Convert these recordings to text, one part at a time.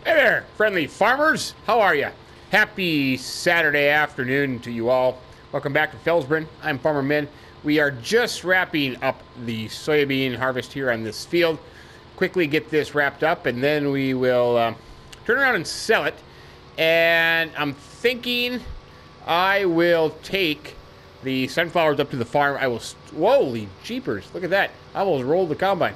Hey there, friendly farmers. How are you? Happy Saturday afternoon to you all. Welcome back to Felsbrunn. I'm Farmer Minn. We are just wrapping up the soybean harvest here on this field. Quickly get this wrapped up, and then we will turn around and sell it. And I'm thinking I will take the sunflowers up to the farm. I will... Holy jeepers, look at that. I almost rolled the combine.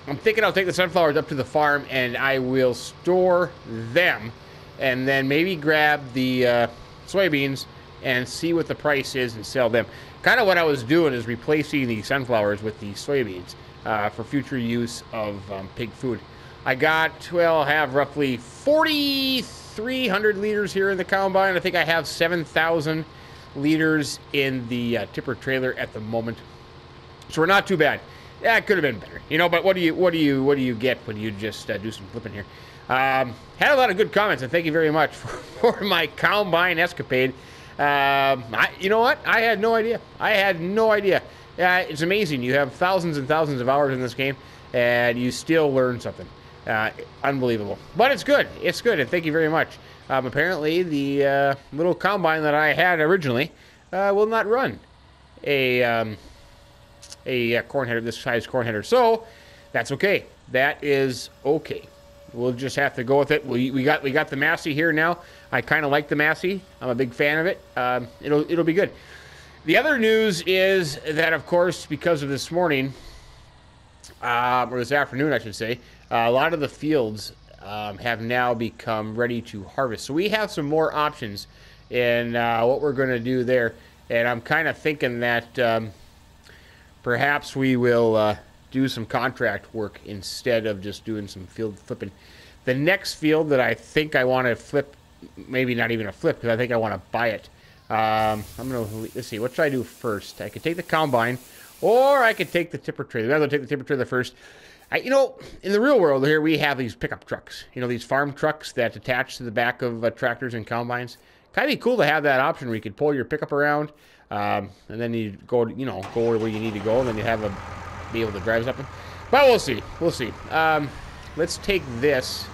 I'm thinking I'll take the sunflowers up to the farm and I will store them and then maybe grab the soybeans and see what the price is and sell them. Kind of what I was doing is replacing the sunflowers with the soybeans for future use of pig food. I have roughly 4,300 liters here in the combine. I think I have 7,000 liters in the tipper trailer at the moment. So we're not too bad. Yeah, it could have been better, you know. But what do you get when you just do some flipping here? Had a lot of good comments, and thank you very much for my combine escapade. You know what? I had no idea. It's amazing. You have thousands and thousands of hours in this game, and you still learn something. Unbelievable. But it's good. It's good, and thank you very much. Apparently, the little combine that I had originally will not run a corn header, this size corn header. So that's okay. That is okay. We'll just have to go with it. We got the Massey here now. I kind of like the Massey. I'm a big fan of it. It'll be good. The other news is that, of course, because of this morning, or this afternoon, I should say, a lot of the fields have now become ready to harvest. So we have some more options in what we're going to do there. And I'm kind of thinking that perhaps we will do some contract work instead of just doing some field flipping. The next field that I think I want to flip, maybe not even a flip, because I think I want to buy it. Let's see, what should I do first? I could take the combine, or I could take the tipper trailer. I'll take the tipper trailer first. In the real world here, we have these pickup trucks. You know, these farm trucks that attach to the back of tractors and combines. Kind of be cool to have that option where you could pull your pickup around, and then you go where you need to go, and then you be able to drive something. But we'll see. Let's take this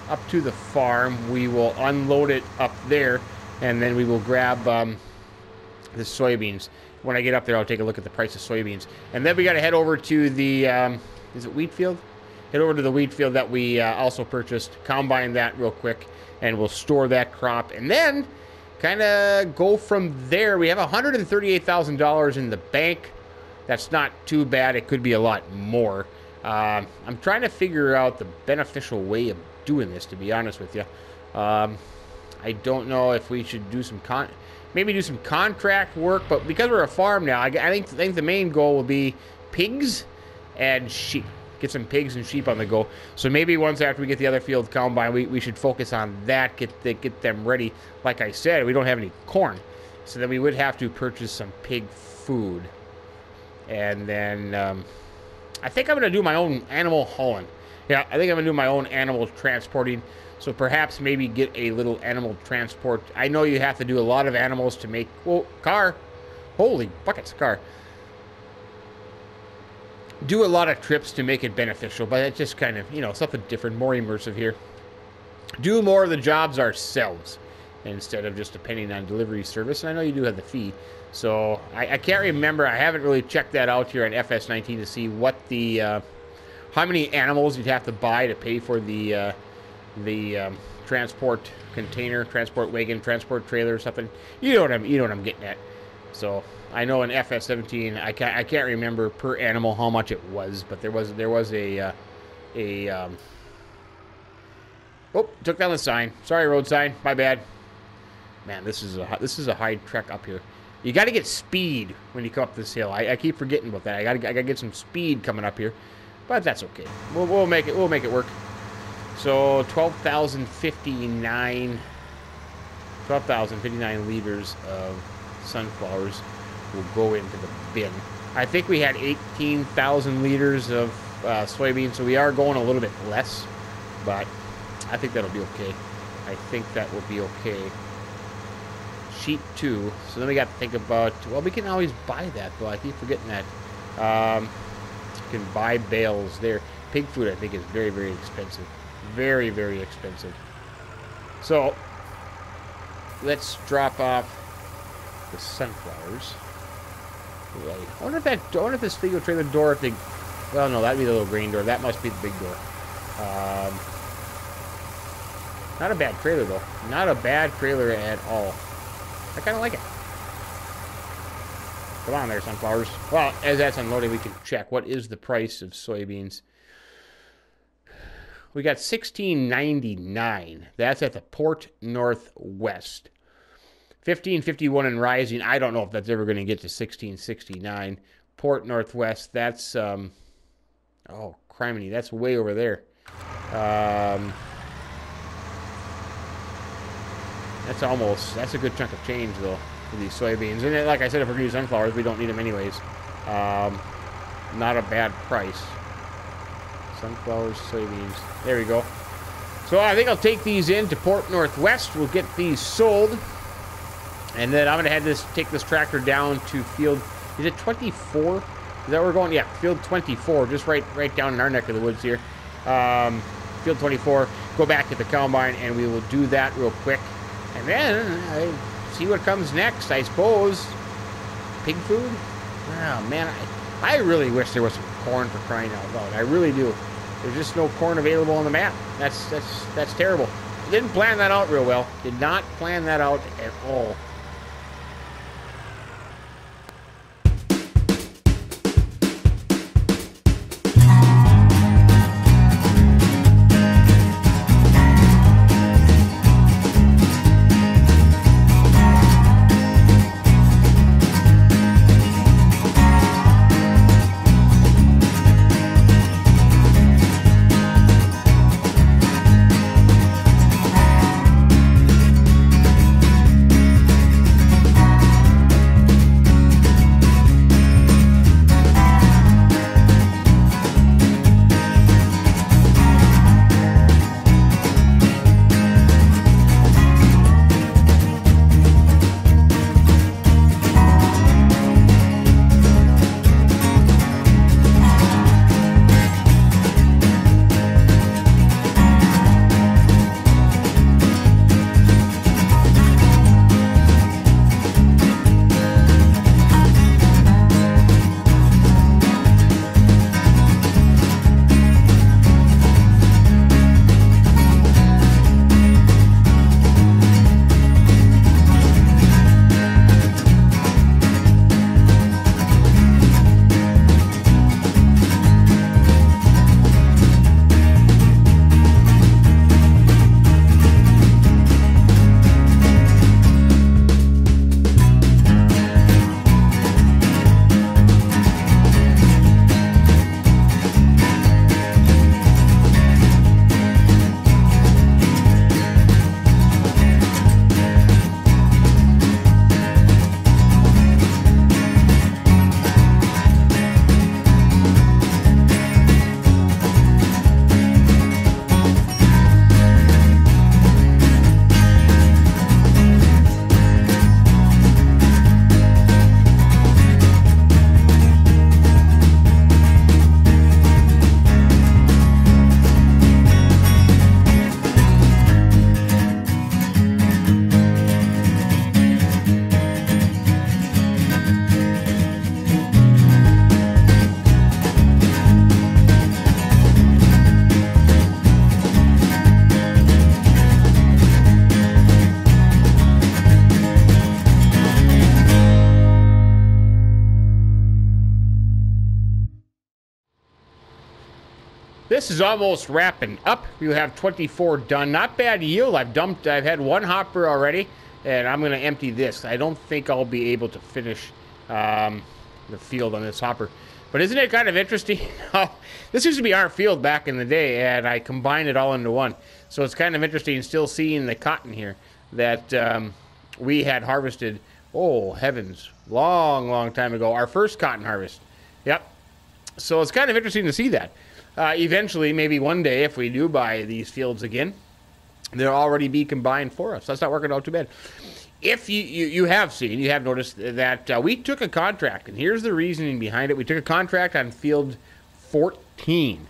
up to the farm. We will unload it up there, and then we will grab the soybeans. When I get up there, I'll take a look at the price of soybeans, and then we got to head over to the is it wheat field? Head over to the wheat field that we also purchased. Combine that real quick, and we'll store that crop, and then kind of go from there. We have $138,000 in the bank. That's not too bad. It could be a lot more. I'm trying to figure out the beneficial way of doing this, to be honest with you. I don't know if we should do some maybe do some contract work, but because we're a farm now, I think the main goal will be pigs and sheep. Get some pigs and sheep on the go. So maybe once after we get the other field combine, we should focus on that, get them ready. Like I said, we don't have any corn, so then we would have to purchase some pig food. And then I think I'm going to do my own animal hauling. Yeah, I think I'm going to do my own animal transporting. So perhaps maybe get a little animal transport. I know you have to do a lot of animals to make... Whoa, car. Holy buckets, car. Do a lot of trips to make it beneficial, but it's just kind of, something different, more immersive here. Do more of the jobs ourselves instead of just depending on delivery service. And I know you do have the fee. So I can't remember. I haven't really checked that out here on FS19 to see what the how many animals you'd have to buy to pay for the transport container, transport wagon, transport trailer or something. You know what I'm getting at. So I know in FS17 I can't remember per animal how much it was, but there was a oh, took down the sign. Sorry, road sign. My bad. Man, this is a high trek up here. You got to get speed when you come up this hill. I keep forgetting about that. I got to get some speed coming up here, but that's okay. We'll make it work. So 12,059 liters of sunflowers will go into the bin. I think we had 18,000 liters of soybeans, so we are going a little bit less, but I think that'll be okay. I think that will be okay. Sheep too. So then we got to think about, well, we can always buy that though. I keep forgetting that. You can buy bales there. Pig food I think is very, very expensive. Very, very expensive. So, let's drop off the sunflowers. I wonder if this Figo trailer door, if they... Well, no, that'd be the little green door. That must be the big door. Not a bad trailer, though. Not a bad trailer at all. I kind of like it. Come on there, sunflowers. Well, as that's unloading, we can check. What is the price of soybeans? We got $16.99. That's at the Port Northwest. $15.51 and rising. I don't know if that's ever going to get to $16.69. Port Northwest, that's... oh, criminy, that's way over there. That's a good chunk of change, though, for these soybeans. And then, like I said, if we're going to use sunflowers, we don't need them anyways. Not a bad price. Sunflowers, soybeans. There we go. So I think I'll take these into Port Northwest. We'll get these sold. And then I'm going to take this tractor down to field... Is it 24? Is that where we're going? Yeah, field 24. Just right down in our neck of the woods here. Field 24. Go back to the combine, and we will do that real quick. And then I see what comes next, I suppose. Pig food? Oh, man, I really wish there was some corn, for crying out loud. I really do. There's just no corn available on the map. That's terrible. Didn't plan that out real well. Did not plan that out at all. This is almost wrapping up. We have 24 done. Not bad yield. I've had one hopper already, and I'm going to empty this. I don't think I'll be able to finish the field on this hopper. But isn't it kind of interesting? This used to be our field back in the day, and I combined it all into one. So it's kind of interesting still seeing the cotton here that we had harvested, oh heavens, long time ago. Our first cotton harvest. Yep. So it's kind of interesting to see that. Eventually, maybe one day, if we do buy these fields again, they'll already be combined for us. That's not working out too bad. If you have noticed that we took a contract, and here's the reasoning behind it. We took a contract on field 14.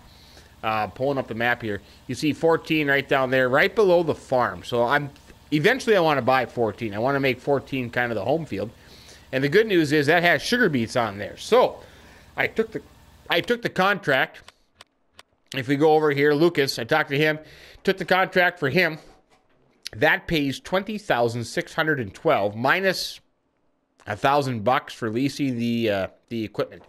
pulling up the map here. You see 14 right down there, right below the farm. So eventually I want to buy 14. I want to make 14 kind of the home field. And the good news is that has sugar beets on there. So I took the contract. If we go over here, Lucas, I talked to him, took the contract for him. That pays $20,612 minus $1,000 for leasing the equipment.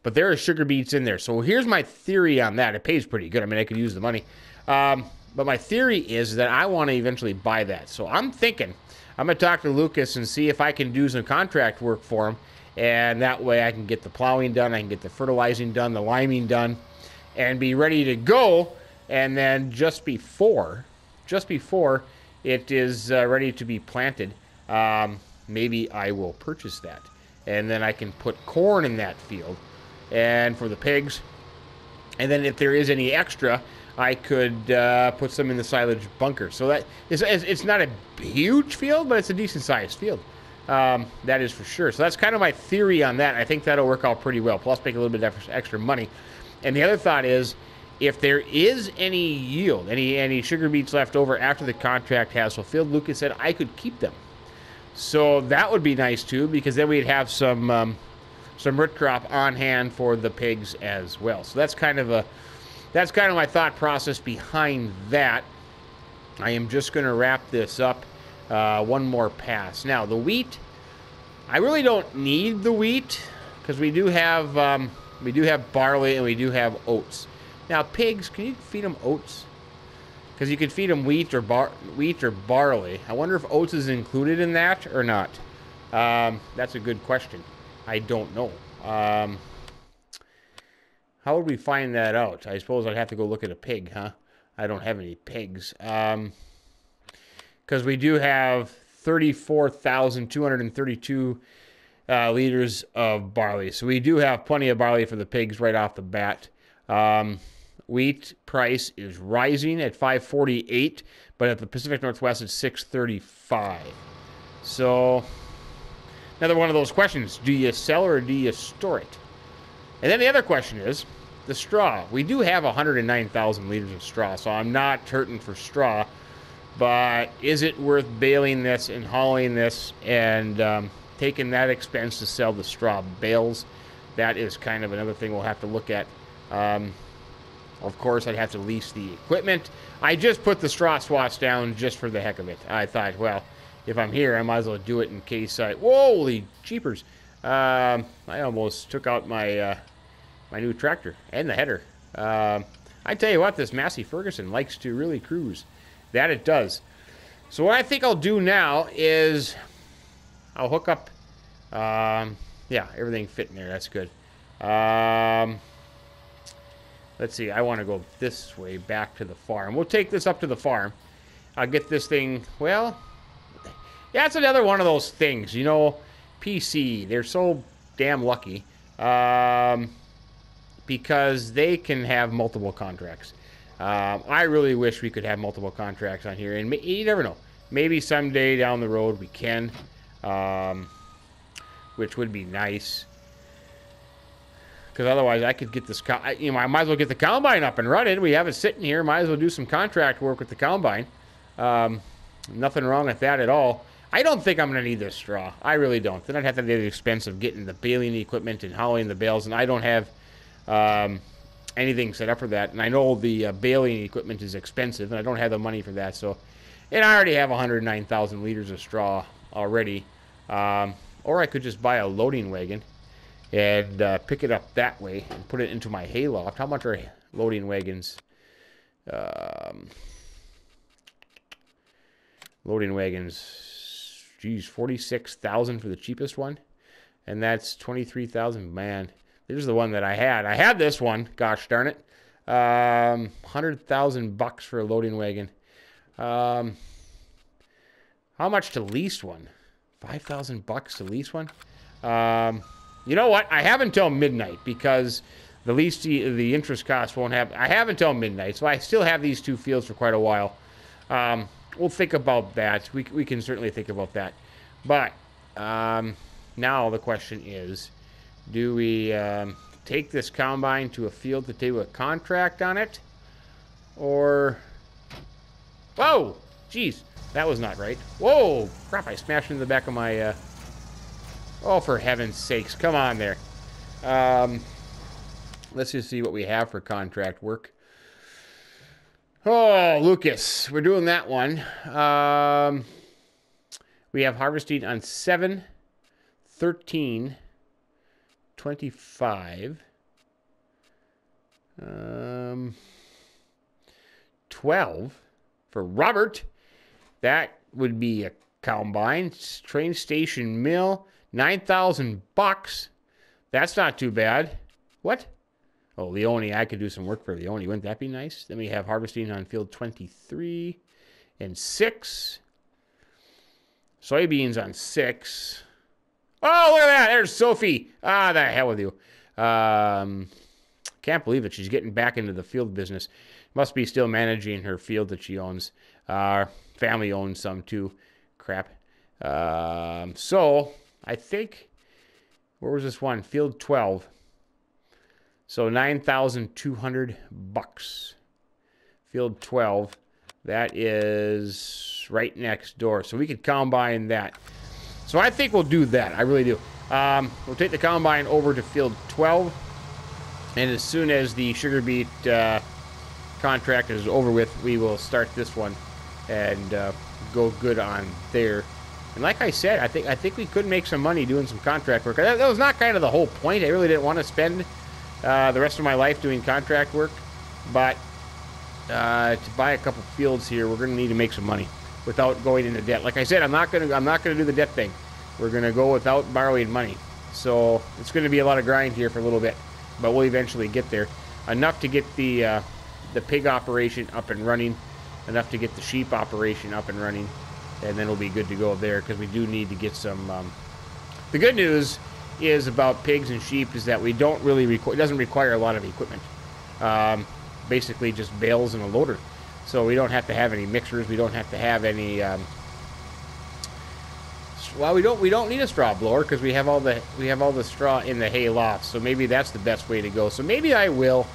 But there are sugar beets in there. So here's my theory on that. It pays pretty good. I mean, I could use the money. But my theory is that I want to eventually buy that. So I'm thinking I'm going to talk to Lucas and see if I can do some contract work for him. And that way I can get the plowing done, I can get the fertilizing done, the liming done, and be ready to go. And then just before it is ready to be planted, maybe I will purchase that. And then I can put corn in that field and for the pigs. And then if there is any extra, I could put some in the silage bunker. So that it's not a huge field, but it's a decent sized field. That is for sure. So that's kind of my theory on that. I think that'll work out pretty well. Plus make a little bit of extra money. And the other thought is, if there is any yield, any sugar beets left over after the contract has fulfilled, Lucas said I could keep them. So that would be nice too, because then we'd have some root crop on hand for the pigs as well. So that's kind of my thought process behind that. I am just going to wrap this up one more pass. Now the wheat, I really don't need the wheat because we do have barley and we do have oats. Now pigs, can you feed them oats? Because you can feed them wheat or barley. I wonder if oats is included in that or not. That's a good question. I don't know. How would we find that out? I suppose I'd have to go look at a pig, huh? I don't have any pigs. Because we do have 34,232 liters of barley. So we do have plenty of barley for the pigs right off the bat. Wheat price is rising at $5.48, but at the Pacific Northwest it's $6.35. So another one of those questions: do you sell or do you store it? And then the other question is the straw. We do have 109,000 liters of straw, so I'm not hurting for straw. But is it worth baling this and hauling this and taking that expense to sell the straw bales? That is kind of another thing we'll have to look at. Of course, I'd have to lease the equipment. I just put the straw swaths down just for the heck of it. I thought, well, if I'm here, I might as well do it in case I... Holy jeepers. I almost took out my my new tractor and the header. I tell you what, this Massey Ferguson likes to really cruise. That it does. So what I think I'll do now is I'll hook up... yeah, everything fit in there. That's good. Let's see, I want to go this way back to the farm. We'll take this up to the farm. I'll get this thing, well, that's another one of those things, you know, PC, they're so damn lucky because they can have multiple contracts. I really wish we could have multiple contracts on here, and you never know. Maybe someday down the road we can, which would be nice. Because otherwise I could get this, I might as well get the combine up and running. We have it sitting here. Might as well do some contract work with the combine. Nothing wrong with that at all. I don't think I'm going to need this straw. I really don't. Then I'd have to do the expense of getting the baling equipment and hauling the bales. And I don't have anything set up for that. And I know the baling equipment is expensive. And I don't have the money for that. So, and I already have 109,000 liters of straw already. Or I could just buy a loading wagon and pick it up that way and put it into my hayloft. How much are loading wagons? Loading wagons, geez, 46,000 for the cheapest one, and that's 23,000. Man, this is the one that I had. I had this one. Gosh darn it, $100,000 for a loading wagon. How much to lease one? $5,000 to lease one. You know what? I have until midnight because the lease, the interest cost won't have. I have until midnight, so I still have these two fields for quite a while. We'll think about that. We can certainly think about that. But now the question is, do we take this combine to a field to do a contract on it. Or... Whoa! Jeez, that was not right. Whoa! Crap, I smashed into the back of my... Oh, for heaven's sakes. Come on there. Let's just see what we have for contract work. Oh, Lucas. We're doing that one. We have harvesting on 7, 13, 25, 12 for Robert. That would be a combine. Train station mill, 9,000 bucks. That's not too bad. What? Oh, Leone, I could do some work for Leone. Wouldn't that be nice? Then we have harvesting on field 23 and 6. Soybeans on 6. Oh, look at that. There's Sophie. Ah, the hell with you. Can't believe it. She's getting back into the field business. Must be still managing her field that she owns. Family owns some too. Crap. So, I think, where was this one? Field 12. So 9,200 bucks. Field 12. That is right next door. So we could combine that. So I think we'll do that. I really do. We'll take the combine over to field 12. And as soon as the sugar beet contract is over with, we will start this one and go good on there. And like I said, I think we could make some money doing some contract work. That was not kind of the whole point. I really didn't want to spend the rest of my life doing contract work, but to buy a couple fields here, we're going to need to make some money without going into debt. Like I said, I'm not going to do the debt thing. We're going to go without borrowing money. So it's going to be a lot of grind here for a little bit, but we'll eventually get there. Enough to get the pig operation up and running, enough to get the sheep operation up and running, and then we'll be good to go there, because we do need to get some. The good news is about pigs and sheep is that we don't really it doesn't require a lot of equipment. Basically just bales and a loader. So we don't have to have any mixers. We don't have to have any. Well, we don't need a straw blower because we have all the straw in the hay loft. So maybe that's the best way to go. So maybe I will.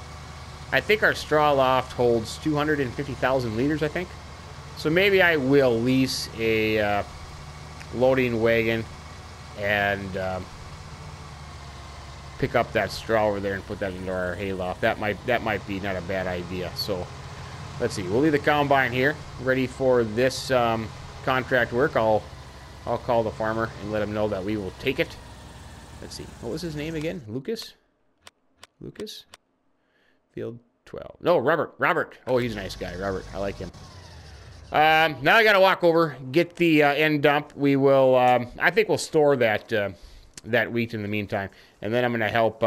I think our straw loft holds 250,000 liters. I think. So maybe I will lease a loading wagon and pick up that straw over there and put that into our hay loft. That might be not a bad idea. So let's see. We'll leave the combine here, ready for this contract work. I'll call the farmer and let him know that we will take it. Let's see. What was his name again? Lucas? Lucas? Field 12. No, Robert. Robert. Oh, he's a nice guy. Robert. I like him. Now I got to walk over, get the end dump. We will, I think we'll store that wheat in the meantime. And then I'm going to help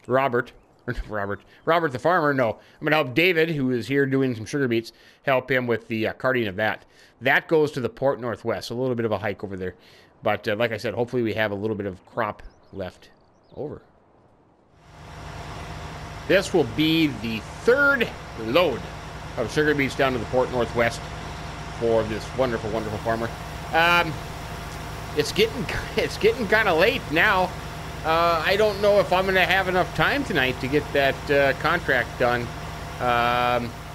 Robert the farmer. No, I'm going to help David, who is here doing some sugar beets, help him with the carting of that. That goes to the Port Northwest, a little bit of a hike over there. But like I said, hopefully we have a little bit of crop left over. This will be the third load of sugar beets down to the Port Northwest for this wonderful, wonderful farmer. It's getting kind of late now. I don't know if I'm going to have enough time tonight to get that contract done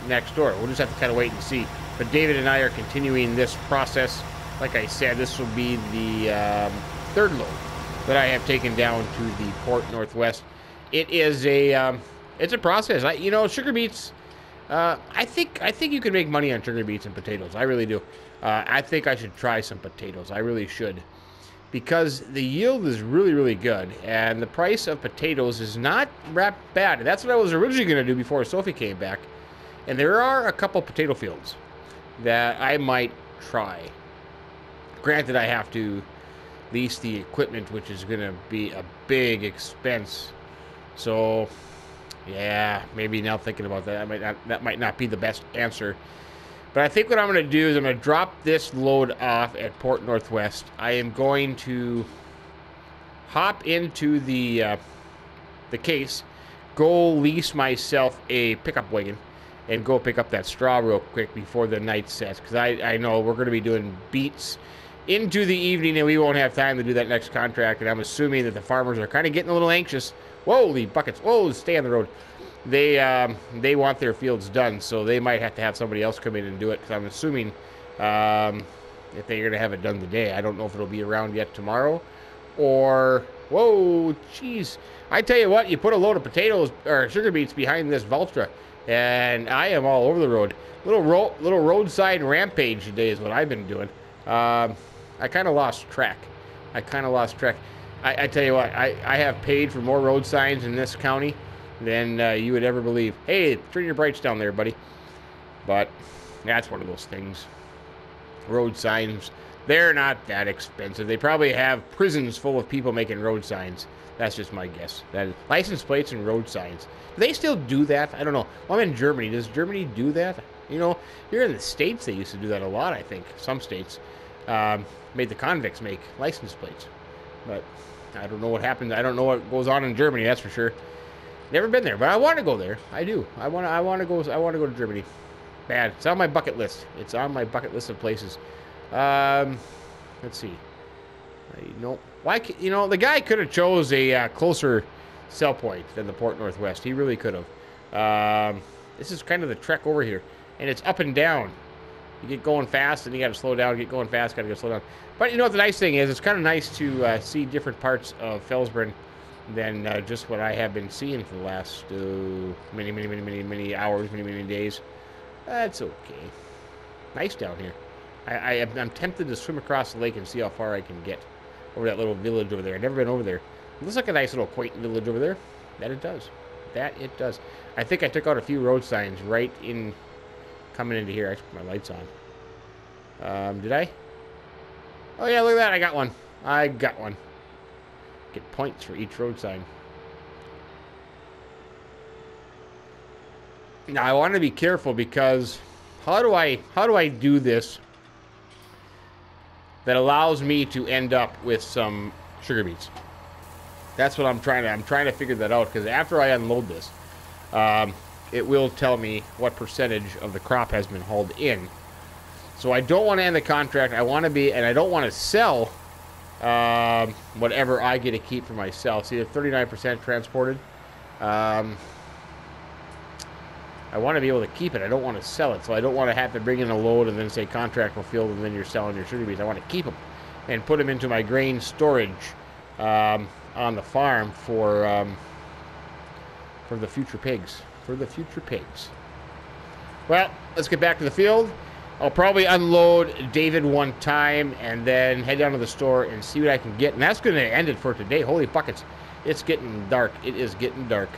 next door. We'll just have to kind of wait and see. But David and I are continuing this process. Like I said, this will be the third load that I have taken down to the Port Northwest. It is it's a process. Sugar beets. I think you can make money on sugar beets and potatoes. I really do. I think I should try some potatoes. I really should. Because the yield is really, really good. And the price of potatoes is not that bad. That's what I was originally going to do before Sophie came back. And there are a couple potato fields that I might try. Granted, I have to lease the equipment, which is going to be a big expense. So, yeah, maybe now thinking about that, that might not be the best answer. But I think what I'm going to do is I'm going to drop this load off at Port Northwest. I am going to hop into the case, go lease myself a pickup wagon, and go pick up that straw real quick before the night sets. Because I know we're going to be doing beets into the evening, and we won't have time to do that next contract. And I'm assuming that the farmers are kind of getting a little anxious Holy buckets. Whoa, stay on the road. They want their fields done, so they might have to have somebody else come in and do it, because I'm assuming if they're going to have it done today. I don't know if it'll be around yet tomorrow, or... Whoa, jeez. I tell you what, you put a load of potatoes, or sugar beets behind this Valtra, and I am all over the road. Little roadside rampage today is what I've been doing. I kind of lost track. I tell you what, I have paid for more road signs in this county than you would ever believe. Hey, turn your brights down there, buddy. But that's one of those things. Road signs, they're not that expensive. They probably have prisons full of people making road signs. That's just my guess. That is, license plates and road signs. Do they still do that? I don't know. Well, I'm in Germany. Does Germany do that? You know, here in the States, they used to do that a lot, I think. Some states made the convicts make license plates. But I don't know what happened. I don't know what goes on in Germany, that's for sure. Never been there, but I want to go there. I do. I want to go to Germany. Bad. It's on my bucket list. It's on my bucket list of places. Let's see. Nope. Why? You know, the guy could have chose a closer sell point than the Port Northwest. He really could have. This is kind of the trek over here, and it's up and down. You get going fast, and you got to slow down. Get going fast, got to go slow down. But you know what the nice thing is? It's kind of nice to see different parts of Felsbrunn than just what I have been seeing for the last many hours, many days. That's okay. Nice down here. I'm tempted to swim across the lake and see how far I can get over that little village over there. I've never been over there. It looks like a nice little quaint village over there. That it does. That it does. I think I took out a few road signs right in coming into here. I put my lights on. Did I? Oh yeah, look at that. I got one. I got one. Get points for each road sign. Now I want to be careful because how do I do this that allows me to end up with some sugar beets? That's what I'm trying to figure that out, because after I unload this, it will tell me what percentage of the crop has been hauled in. So I don't want to end the contract. I want to be, and I don't want to sell whatever I get to keep for myself. See, the 39% transported. I want to be able to keep it. I don't want to sell it. So I don't want to have to bring in a load and then say contract fulfilled and then you're selling your sugar beets. I want to keep them and put them into my grain storage on the farm for the future pigs. For the future pigs. Well, let's get back to the field. I'll probably unload David one time and then head down to the store and see what I can get. And that's going to end it for today. Holy buckets. It's getting dark. It is getting dark.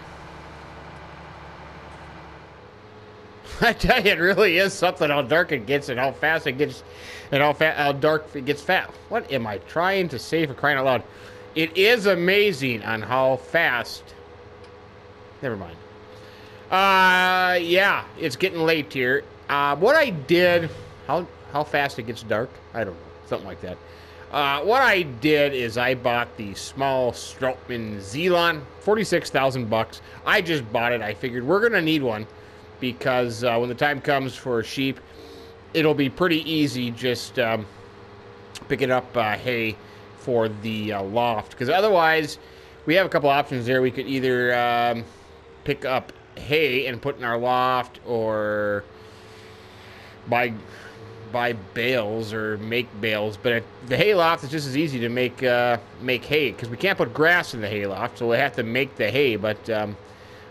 I tell you, it really is something how dark it gets and how fast it gets and how dark it gets fast. What am I trying to say, for crying out loud? It is amazing on how fast... Never mind. Yeah, it's getting late here. What I did... How fast it gets dark? I don't know. Something like that. What I did is I bought the small Stroutman Zelon, 46,000 bucks. I just bought it. I figured we're going to need one, because when the time comes for sheep, it'll be pretty easy just picking up hay for the loft. Because otherwise, we have a couple options there. We could either pick up hay and put in our loft, or buy bales or make bales. But the hay loft is just as easy to make hay, because we can't put grass in the hay loft, so we have to make the hay. But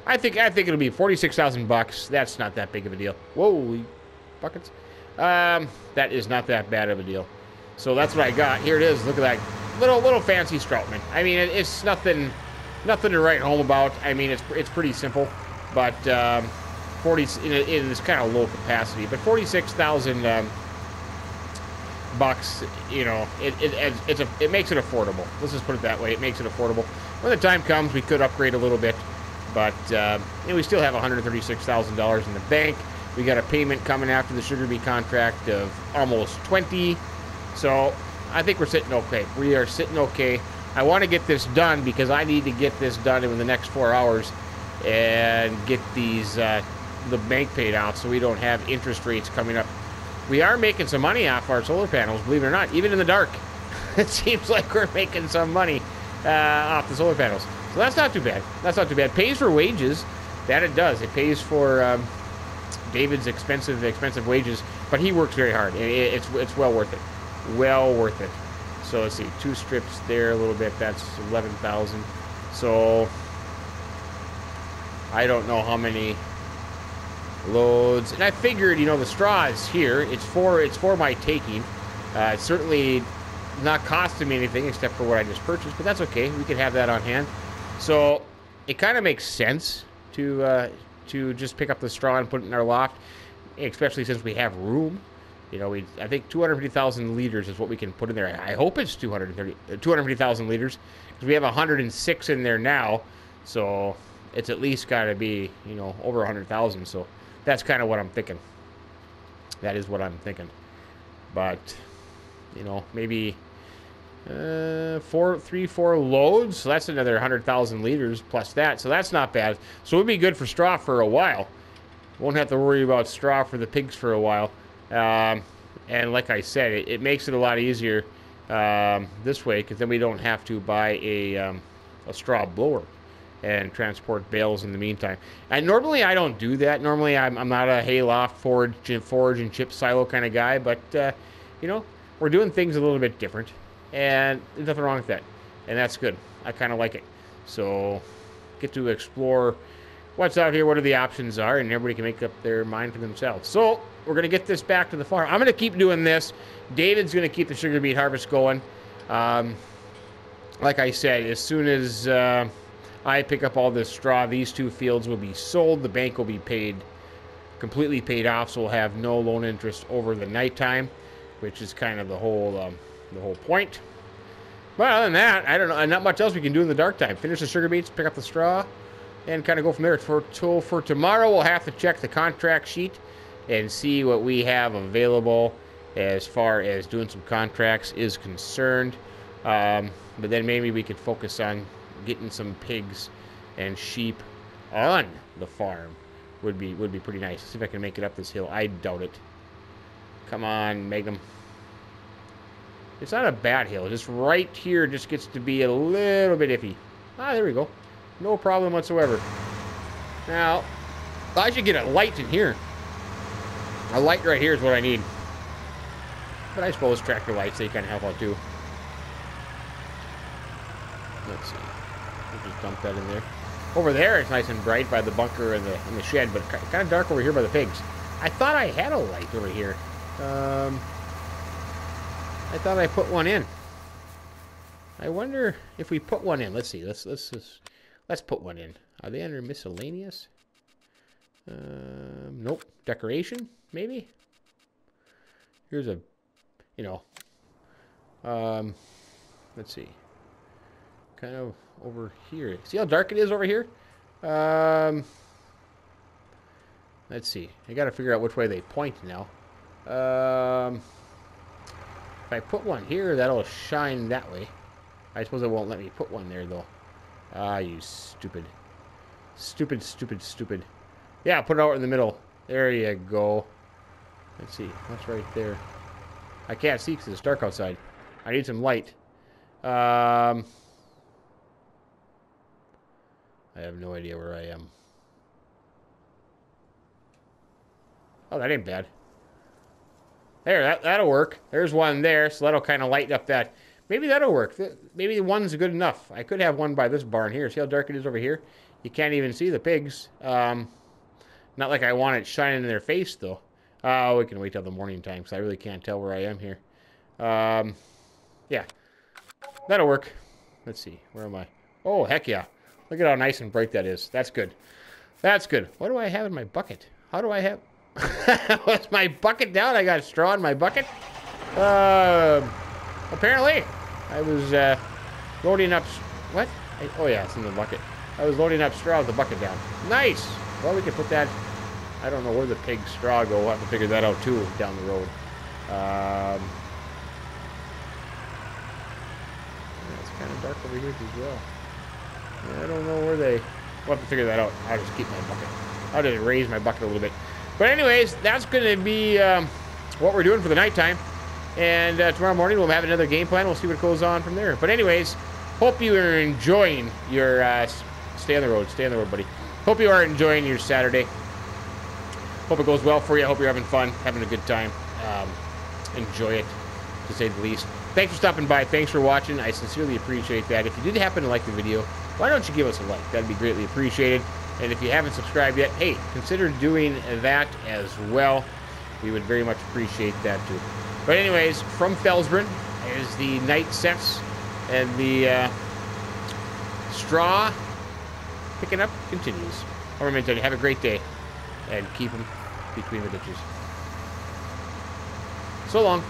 I think it'll be 46,000 bucks. That's not that big of a deal. Whoa, buckets. That is not that bad of a deal. So that's what I got. Here it is. Look at that little fancy Stroutman. I mean, it's nothing to write home about. I mean, it's pretty simple, but 40 in this kind of low capacity. But 46,000 bucks. You know, it makes it affordable. Let's just put it that way. It makes it affordable. When the time comes, we could upgrade a little bit. But we still have $136,000 in the bank. We got a payment coming after the sugar beet contract of almost 20. So I think we're sitting okay. We are sitting okay. I want to get this done because I need to get this done in the next 4 hours and get these the bank paid out, so we don't have interest rates coming up. We are making some money off our solar panels, believe it or not, even in the dark. It seems like we're making some money off the solar panels. So that's not too bad. That's not too bad. Pays for wages. That it does. It pays for David's expensive wages, but he works very hard. It's well worth it. Well worth it. So let's see, 2 strips there a little bit. That's 11,000. So I don't know how many loads. And I figured, you know, the straw is here. It's for my taking. It's certainly not costing me anything except for what I just purchased, but that's okay. We can have that on hand. So it kind of makes sense to just pick up the straw and put it in our loft, especially since we have room. You know, I think 250,000 liters is what we can put in there. I hope it's 250,000 liters, because we have 106 in there now, so it's at least got to be, you know, over 100,000. So that's kind of what I'm thinking. That is what I'm thinking. But, you know, maybe 4 loads, so that's another 100,000 liters plus that, so that's not bad. So it'll be good for straw for a while. Won't have to worry about straw for the pigs for a while. And like I said, it makes it a lot easier this way, because then we don't have to buy a straw blower and transport bales in the meantime. And normally I don't do that. Normally I'm not a hayloft, forage and chip silo kind of guy, but you know, we're doing things a little bit different, and there's nothing wrong with that, and that's good. I kind of like it. So get to explore what's out here, what are the options are, and everybody can make up their mind for themselves. So we're going to get this back to the farm. I'm going to keep doing this. David's going to keep the sugar beet harvest going. Like I said, as soon as I pick up all this straw, these 2 fields will be sold. The bank will be paid, completely paid off, so we'll have no loan interest over the nighttime, which is kind of the whole point. But other than that, I don't know, not much else we can do in the dark time. Finish the sugar beets, pick up the straw, and kind of go from there. For tomorrow, we'll have to check the contract sheet and see what we have available as far as doing some contracts is concerned. But then maybe we could focus on getting some pigs and sheep on the farm. Would be pretty nice. See if I can make it up this hill. I doubt it. Come on, Magnum. It's not a bad hill. Just right here just gets to be a little bit iffy. Ah, there we go. No problem whatsoever. Now, I should get a light in here. A light right here is what I need. But I suppose tractor lights, they kind of help out too. Let's see. We'll just dump that in there. Over there, it's nice and bright by the bunker and the shed, but kind of dark over here by the pigs. I thought I had a light over here. I thought I put one in. I wonder if we put one in. Let's see. Let's put one in. Are they under miscellaneous? Nope. Decoration, maybe. Here's a, you know. Let's see. Kind of over here. See how dark it is over here? Let's see. I got to figure out which way they point now. If I put one here, that'll shine that way. I suppose it won't let me put one there, though. Ah, you stupid. Stupid, stupid, stupid. Yeah, put it out in the middle. There you go. Let's see. What's right there? I can't see because it's dark outside. I need some light. I have no idea where I am. Oh, that ain't bad. There, that'll work. There's one there, so that'll kind of lighten up that. Maybe that'll work. Maybe the one's good enough. I could have one by this barn here. See how dark it is over here? You can't even see the pigs. Not like I want it shining in their face, though. Oh, we can wait till the morning time, because I really can't tell where I am here. Yeah. That'll work. Let's see. Where am I? Oh, heck yeah. Look at how nice and bright that is. That's good. That's good. What do I have in my bucket? How do I have... Was my bucket down? I got straw in my bucket? Apparently. I was loading up... What? Oh, yeah, it's in the bucket. I was loading up straw with the bucket down. Nice! Well, we can put that... I don't know where the pig straw go. We'll have to figure that out, too, down the road. It's kind of dark over here as well. I don't know where they... We'll have to figure that out. I'll just keep my bucket. I'll just raise my bucket a little bit. But anyways, that's going to be what we're doing for the nighttime. And tomorrow morning we'll have another game plan. We'll see what goes on from there. But anyways, Hope you are enjoying your, stay on the road, buddy. Hope you are enjoying your Saturday. Hope it goes well for you. I hope you're having fun, having a good time. Enjoy it, to say the least. Thanks for stopping by. Thanks for watching. I sincerely appreciate that. If you did happen to like the video, why don't you give us a like? That'd be greatly appreciated. And if you haven't subscribed yet, hey, consider doing that as well. We would very much appreciate that too. But anyways, from Felsbrunn, as the night sets and the straw picking up continues. Farmer Minn, have a great day and keep them between the ditches. So long.